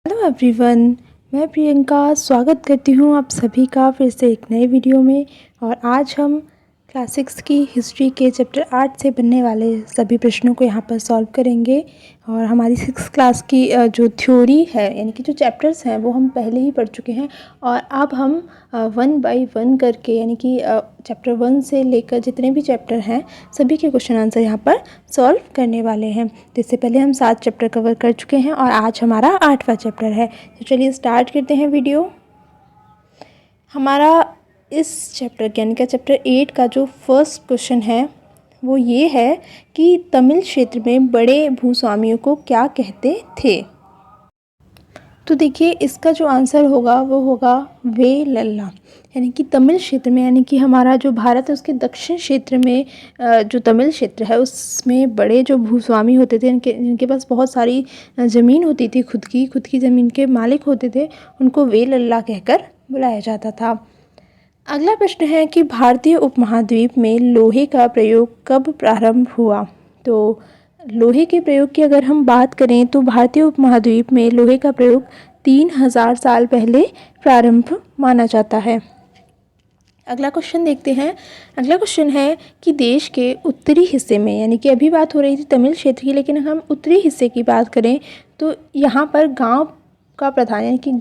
Hello everyone, मैं प्रियंका स्वागत करती हूँ आप सभी का फिर से एक नए वीडियो में। और आज हम क्लास 6 की हिस्ट्री के चैप्टर 8 से बनने वाले सभी प्रश्नों को यहाँ पर सॉल्व करेंगे। और हमारी 6 क्लास की जो थ्योरी है यानी कि जो चैप्टर्स हैं वो हम पहले ही पढ़ चुके हैं। और अब हम 1 बाय 1 करके यानी कि चैप्टर 1 से लेकर जितने भी चैप्टर हैं सभी के क्वेश्चन आंसर यहाँ पर सॉल्व करने वाले हैं। तो इससे पहले हम 7 चैप्टर कवर कर चुके हैं और आज हमारा 8वां चैप्टर है। तो चलिए स्टार्ट करते हैं वीडियो। हमारा इस चैप्टर यानी कि चैप्टर 8 का जो फर्स्ट क्वेश्चन है वो ये है कि तमिल क्षेत्र में बड़े भूस्वामियों को क्या कहते थे। तो देखिए इसका जो आंसर होगा वो होगा वेलल्ला। यानी कि तमिल क्षेत्र में यानी कि हमारा जो भारत है उसके दक्षिण क्षेत्र में जो तमिल क्षेत्र है उसमें बड़े जो भूस्वामी होते थे इनके पास बहुत सारी ज़मीन होती थी, खुद की ज़मीन के मालिक होते थे, उनको वेलल्ला कहकर बुलाया जाता था। अगला प्रश्न है कि भारतीय उपमहाद्वीप में लोहे का प्रयोग कब प्रारंभ हुआ। तो लोहे के प्रयोग की अगर हम बात करें तो भारतीय उपमहाद्वीप में लोहे का प्रयोग 3000 साल पहले प्रारंभ माना जाता है। अगला क्वेश्चन देखते हैं। अगला क्वेश्चन है कि देश के उत्तरी हिस्से में यानी कि अभी बात हो रही थी तमिल क्षेत्र की, लेकिन हम उत्तरी हिस्से की बात करें तो यहाँ पर गांव का प्रधान यानी कि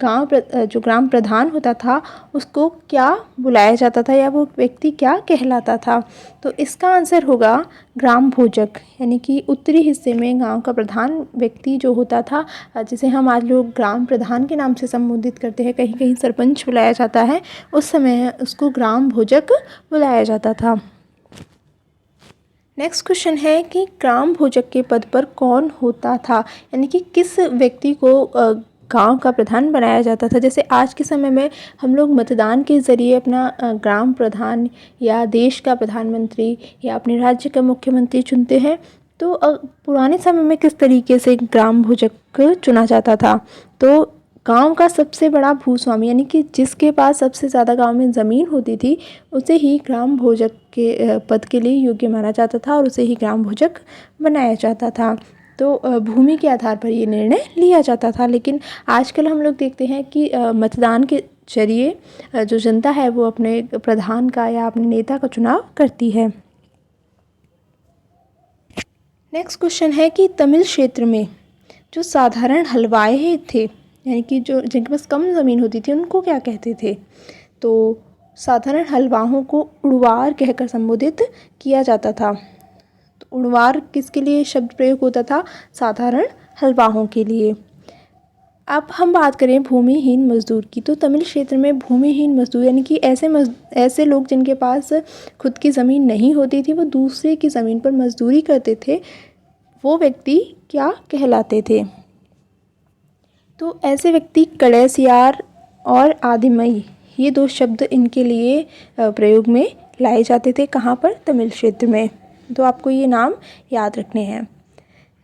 जो ग्राम प्रधान होता था उसको क्या बुलाया जाता था या वो व्यक्ति क्या कहलाता था। तो इसका आंसर होगा ग्राम भोजक। यानी कि उत्तरी हिस्से में गांव का प्रधान व्यक्ति जो होता था जिसे हम आज लोग ग्राम प्रधान के नाम से संबोधित करते हैं, कहीं कहीं सरपंच बुलाया जाता है, उस समय उसको ग्राम भोजक बुलाया जाता था। नेक्स्ट क्वेश्चन है कि ग्राम भोजक के पद पर कौन होता था। यानी कि किस व्यक्ति को गांव का प्रधान बनाया जाता था। जैसे आज के समय में हम लोग मतदान के ज़रिए अपना ग्राम प्रधान या देश का प्रधानमंत्री या अपने राज्य का मुख्यमंत्री चुनते हैं। तो पुराने समय में किस तरीके से ग्राम भोजक चुना जाता था। तो गांव का सबसे बड़ा भूस्वामी यानी कि जिसके पास सबसे ज़्यादा गांव में ज़मीन होती थी उसे ही ग्राम भोजक के पद के लिए योग्य माना जाता था और उसे ही ग्राम भोजक बनाया जाता था। तो भूमि के आधार पर ये निर्णय लिया जाता था। लेकिन आजकल हम लोग देखते हैं कि मतदान के जरिए जो जनता है वो अपने प्रधान का या अपने नेता का चुनाव करती है। नेक्स्ट क्वेश्चन है कि तमिल क्षेत्र में जो साधारण हलवाई थे यानी कि जो जिनके पास कम ज़मीन होती थी उनको क्या कहते थे। तो साधारण हलवाओं को उड़वार कहकर संबोधित किया जाता था। तो उड़वार किसके लिए शब्द प्रयोग होता था, साधारण हलवाओं के लिए। अब हम बात करें भूमिहीन मजदूर की। तो तमिल क्षेत्र में भूमिहीन मजदूर यानी कि ऐसे लोग जिनके पास खुद की ज़मीन नहीं होती थी, वो दूसरे की ज़मीन पर मजदूरी करते थे, वो व्यक्ति क्या कहलाते थे। तो ऐसे व्यक्ति कड़ैसियार और आदिमई ये 2 शब्द इनके लिए प्रयोग में लाए जाते थे। कहाँ पर, तमिल क्षेत्र में। तो आपको ये नाम याद रखने हैं।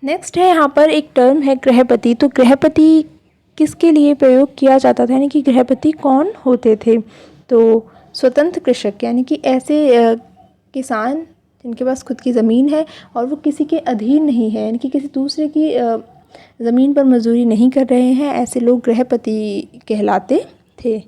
नेक्स्ट है यहाँ पर एक टर्म है गृहपति। तो गृहपति किसके लिए प्रयोग किया जाता था यानी कि गृहपति कौन होते थे। तो स्वतंत्र कृषक यानी कि ऐसे किसान जिनके पास खुद की ज़मीन है और वो किसी के अधीन नहीं है यानी कि किसी दूसरे की ज़मीन पर मजदूरी नहीं कर रहे हैं, ऐसे लोग गृहपति कहलाते थे।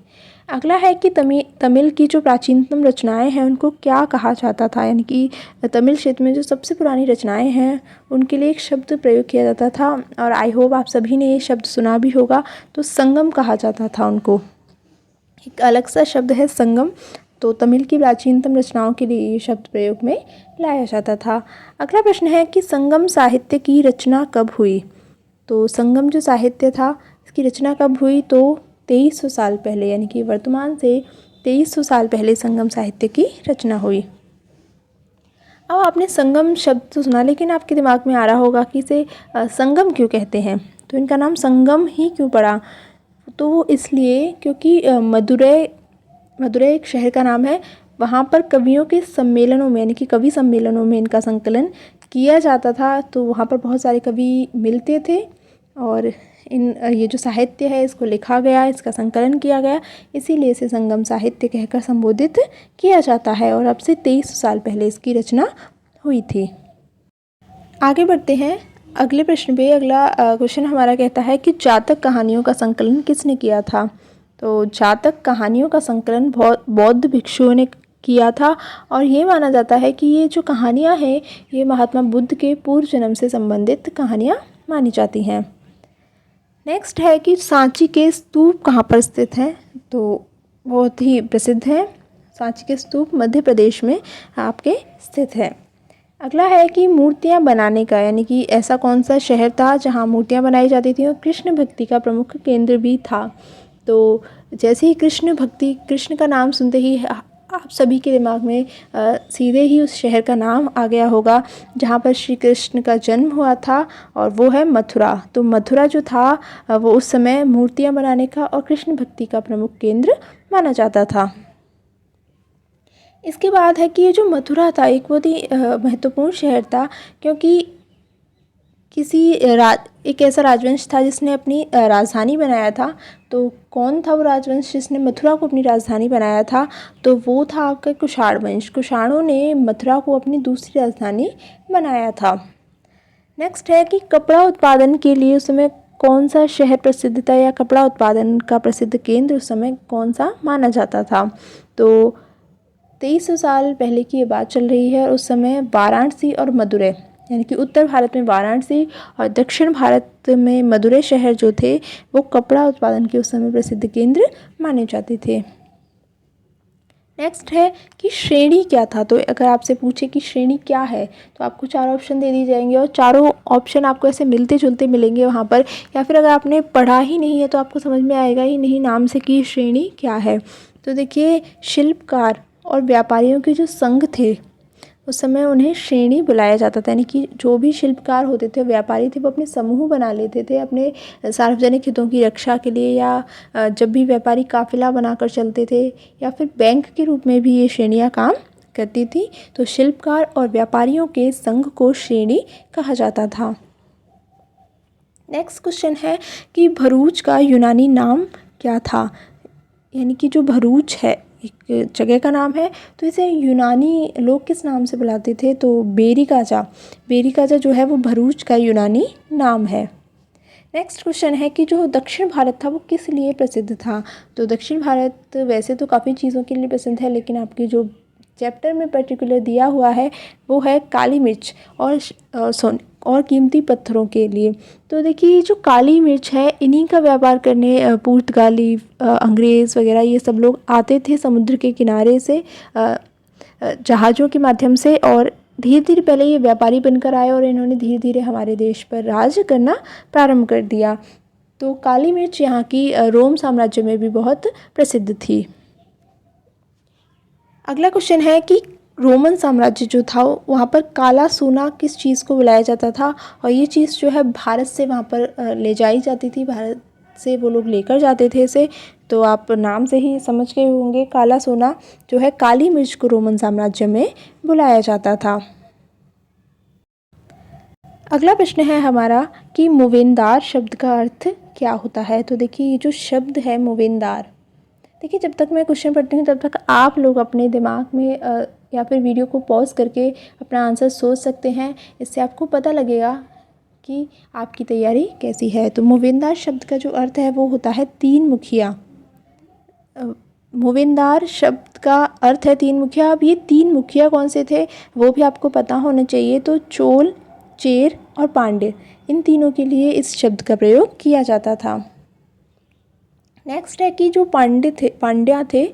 अगला है कि तमिल की जो प्राचीनतम रचनाएं हैं उनको क्या कहा जाता था। यानी कि तमिल क्षेत्र में जो सबसे पुरानी रचनाएं हैं उनके लिए एक शब्द प्रयोग किया जाता था और आई होप आप सभी ने ये शब्द सुना भी होगा। तो संगम कहा जाता था उनको, एक अलग सा शब्द है संगम। तो तमिल की प्राचीनतम रचनाओं के लिए ये शब्द प्रयोग में लाया जाता था। अगला प्रश्न है कि संगम साहित्य की रचना कब हुई। तो संगम जो साहित्य था इसकी रचना कब हुई। तो 2300 साल पहले यानी कि वर्तमान से 2300 साल पहले संगम साहित्य की रचना हुई। अब आपने संगम शब्द तो सुना, लेकिन आपके दिमाग में आ रहा होगा कि इसे संगम क्यों कहते हैं। तो इनका नाम संगम ही क्यों पड़ा। तो वो इसलिए क्योंकि मदुरै एक शहर का नाम है, वहाँ पर कवियों के सम्मेलनों में यानी कि कवि सम्मेलनों में इनका संकलन किया जाता था। तो वहाँ पर बहुत सारे कवि मिलते थे और ये जो साहित्य है इसको लिखा गया, इसका संकलन किया गया, इसीलिए इसे संगम साहित्य कहकर संबोधित किया जाता है। और अब से 2300 साल पहले इसकी रचना हुई थी। आगे बढ़ते हैं। अगले प्रश्न पे अगला क्वेश्चन हमारा कहता है कि जातक कहानियों का संकलन किसने किया था। तो जातक कहानियों का संकलन बौद्ध भिक्षुओं ने किया था और ये माना जाता है कि ये जो कहानियाँ हैं ये महात्मा बुद्ध के पूर्व जन्म से संबंधित कहानियाँ मानी जाती हैं। नेक्स्ट है कि सांची के स्तूप कहाँ पर स्थित हैं। तो बहुत ही प्रसिद्ध है, सांची के स्तूप मध्य प्रदेश में आपके स्थित है। अगला है कि मूर्तियाँ बनाने का, यानी कि ऐसा कौन सा शहर था जहाँ मूर्तियाँ बनाई जाती थी और कृष्ण भक्ति का प्रमुख केंद्र भी था। तो जैसे ही कृष्ण भक्ति, कृष्ण का नाम सुनते ही आप सभी के दिमाग में सीधे ही उस शहर का नाम आ गया होगा जहाँ पर श्री कृष्ण का जन्म हुआ था, और वो है मथुरा। तो मथुरा जो था वो उस समय मूर्तियाँ बनाने का और कृष्ण भक्ति का प्रमुख केंद्र माना जाता था। इसके बाद है कि ये जो मथुरा था एक बहुत ही महत्वपूर्ण शहर था, क्योंकि एक ऐसा राजवंश था जिसने अपनी राजधानी बनाया था। तो कौन था वो राजवंश जिसने मथुरा को अपनी राजधानी बनाया था। तो वो था आपका कुषाण वंश। कुषाणों ने मथुरा को अपनी दूसरी राजधानी बनाया था। नेक्स्ट है कि कपड़ा उत्पादन के लिए उस समय कौन सा शहर प्रसिद्ध था, या कपड़ा उत्पादन का प्रसिद्ध केंद्र उस समय कौन सा माना जाता था। तो 2300 साल पहले की ये बात चल रही है और उस समय वाराणसी और मदुरै, यानी कि उत्तर भारत में वाराणसी और दक्षिण भारत में मदुरै शहर जो थे वो कपड़ा उत्पादन के उस समय प्रसिद्ध केंद्र माने जाते थे। नेक्स्ट है कि श्रेणी क्या था। तो अगर आपसे पूछे कि श्रेणी क्या है तो आपको 4 ऑप्शन दे दिए जाएंगे और चारों ऑप्शन आपको ऐसे मिलते जुलते मिलेंगे वहाँ पर, या फिर अगर आपने पढ़ा ही नहीं है तो आपको समझ में आएगा ही नहीं नाम से कि श्रेणी क्या है। तो देखिए, शिल्पकार और व्यापारियों के जो संघ थे उस समय उन्हें श्रेणी बुलाया जाता था, यानी कि जो भी शिल्पकार होते थे, व्यापारी थे, वो अपने समूह बना लेते थे अपने सार्वजनिक हितों की रक्षा के लिए, या जब भी व्यापारी काफिला बनाकर चलते थे, या फिर बैंक के रूप में भी ये श्रेणियाँ काम करती थी। तो शिल्पकार और व्यापारियों के संघ को श्रेणी कहा जाता था। नेक्स्ट क्वेश्चन है कि भरूच का यूनानी नाम क्या था। यानी कि जो भरूच है एक जगह का नाम है, तो इसे यूनानी लोग किस नाम से बुलाते थे। तो बेरिकाजा जो है वो भरूच का यूनानी नाम है। नेक्स्ट क्वेश्चन है कि जो दक्षिण भारत था वो किस लिए प्रसिद्ध था। तो दक्षिण भारत वैसे तो काफ़ी चीज़ों के लिए प्रसिद्ध है, लेकिन आपकी जो चैप्टर में पर्टिकुलर दिया हुआ है वो है काली मिर्च और कीमती पत्थरों के लिए। तो देखिए, जो काली मिर्च है इन्हीं का व्यापार करने पुर्तगाली, अंग्रेज़ वगैरह ये सब लोग आते थे समुद्र के किनारे से जहाज़ों के माध्यम से, और धीरे धीरे पहले ये व्यापारी बनकर आए और इन्होंने धीरे धीरे हमारे देश पर राज करना प्रारंभ कर दिया। तो काली मिर्च यहाँ की रोम साम्राज्य में भी बहुत प्रसिद्ध थी। अगला क्वेश्चन है कि रोमन साम्राज्य जो था वहाँ पर काला सोना किस चीज़ को बुलाया जाता था, और ये चीज़ जो है भारत से वहाँ पर ले जाई जाती थी, भारत से वो लोग लेकर जाते थे इसे। तो आप नाम से ही समझ गए होंगे, काला सोना जो है काली मिर्च को रोमन साम्राज्य में बुलाया जाता था। अगला प्रश्न है हमारा कि मोवेनदार शब्द का अर्थ क्या होता है। तो देखिए, ये जो शब्द है मोवेनदार, देखिए जब तक मैं क्वेश्चन पढ़ती हूँ तब तक आप लोग अपने दिमाग में या फिर वीडियो को पॉज करके अपना आंसर सोच सकते हैं। इससे आपको पता लगेगा कि आपकी तैयारी कैसी है। तो मोवेनदार शब्द का जो अर्थ है वो होता है 3 मुखिया। मोवेनदार शब्द का अर्थ है 3 मुखिया। अब ये 3 मुखिया कौन से थे वो भी आपको पता होना चाहिए। तो चोल, चेर और पांड्य, इन तीनों के लिए इस शब्द का प्रयोग किया जाता था। नेक्स्ट है कि जो पांड्या थे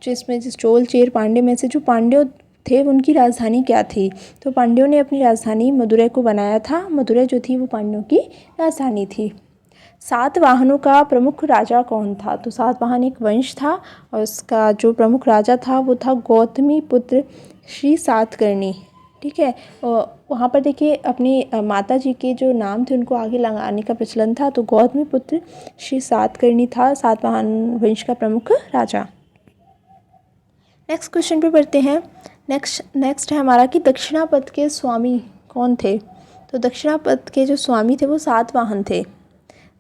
जिसमें जिस चोल, चेर, पांड्य में से जो पांड्य थे उनकी राजधानी क्या थी। तो पांड्यों ने अपनी राजधानी मदुरै को बनाया था। मदुरै जो थी वो पांड्यों की राजधानी थी। सातवाहनों का प्रमुख राजा कौन था। तो सातवाहन एक वंश था और उसका जो प्रमुख राजा था वो था गौतमी पुत्र श्री सातकर्णी। ठीक है, और वहाँ पर देखिए अपनी माता जी के जो नाम थे उनको आगे लगाने का प्रचलन था। तो गौतमी पुत्र श्री सातकर्णी था सातवाहन वंश का प्रमुख राजा। नेक्स्ट क्वेश्चन पे बढ़ते हैं। नेक्स्ट है हमारा कि दक्षिणापथ के स्वामी कौन थे। तो दक्षिणापथ के जो स्वामी थे वो सातवाहन थे।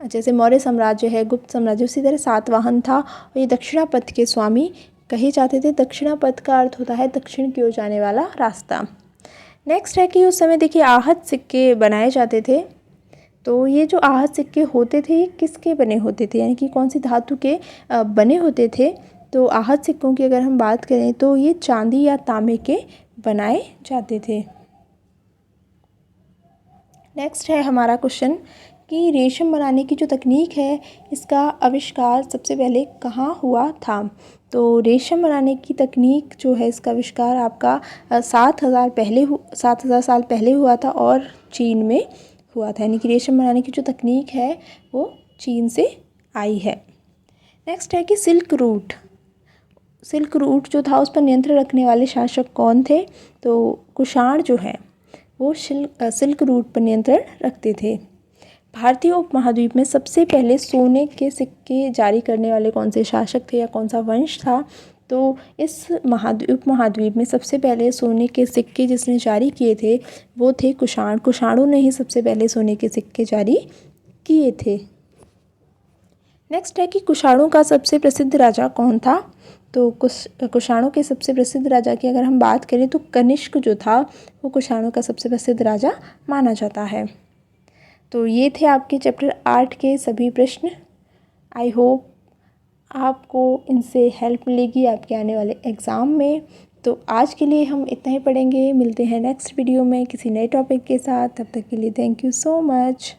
जैसे मौर्य साम्राज्य है, गुप्त साम्राज्य, उसी तरह सातवाहन था और ये दक्षिणापथ के स्वामी कहे जाते थे। दक्षिणापथ का अर्थ होता है दक्षिण की ओर जाने वाला रास्ता। नेक्स्ट है कि उस समय देखिए आहत सिक्के बनाए जाते थे। तो ये जो आहत सिक्के होते थे ये किसके बने होते थे, यानी कि कौन सी धातु के बने होते थे। तो आहत सिक्कों की अगर हम बात करें तो ये चांदी या तांबे के बनाए जाते थे। नेक्स्ट है हमारा क्वेश्चन कि रेशम बनाने की जो तकनीक है इसका आविष्कार सबसे पहले कहाँ हुआ था। तो रेशम बनाने की तकनीक जो है इसका आविष्कार आपका 7,000 साल पहले हुआ था और चीन में हुआ था, यानी कि रेशम बनाने की जो तकनीक है वो चीन से आई है। नेक्स्ट है कि सिल्क रूट जो था उस पर नियंत्रण रखने वाले शासक कौन थे। तो कुषाण जो है वो सिल्क रूट पर नियंत्रण रखते थे। भारतीय उपमहाद्वीप में सबसे पहले सोने के सिक्के जारी करने वाले कौन से शासक थे या कौन सा वंश था। तो इस उपमहाद्वीप में सबसे पहले सोने के सिक्के जिसने जारी किए थे वो थे कुषाण। कुषाणों ने ही सबसे पहले सोने के सिक्के जारी किए थे। नेक्स्ट है कि कुषाणों का सबसे प्रसिद्ध राजा कौन था। तो कुषाणों के सबसे प्रसिद्ध राजा की अगर हम बात करें तो कनिष्क जो था वो कुषाणों का सबसे प्रसिद्ध राजा माना जाता है। तो ये थे आपके चैप्टर 8 के सभी प्रश्न। आई होप आपको इनसे हेल्प मिलेगी आपके आने वाले एग्ज़ाम में। तो आज के लिए हम इतना ही पढ़ेंगे, मिलते हैं नेक्स्ट वीडियो में किसी नए टॉपिक के साथ। तब तक के लिए थैंक यू सो मच।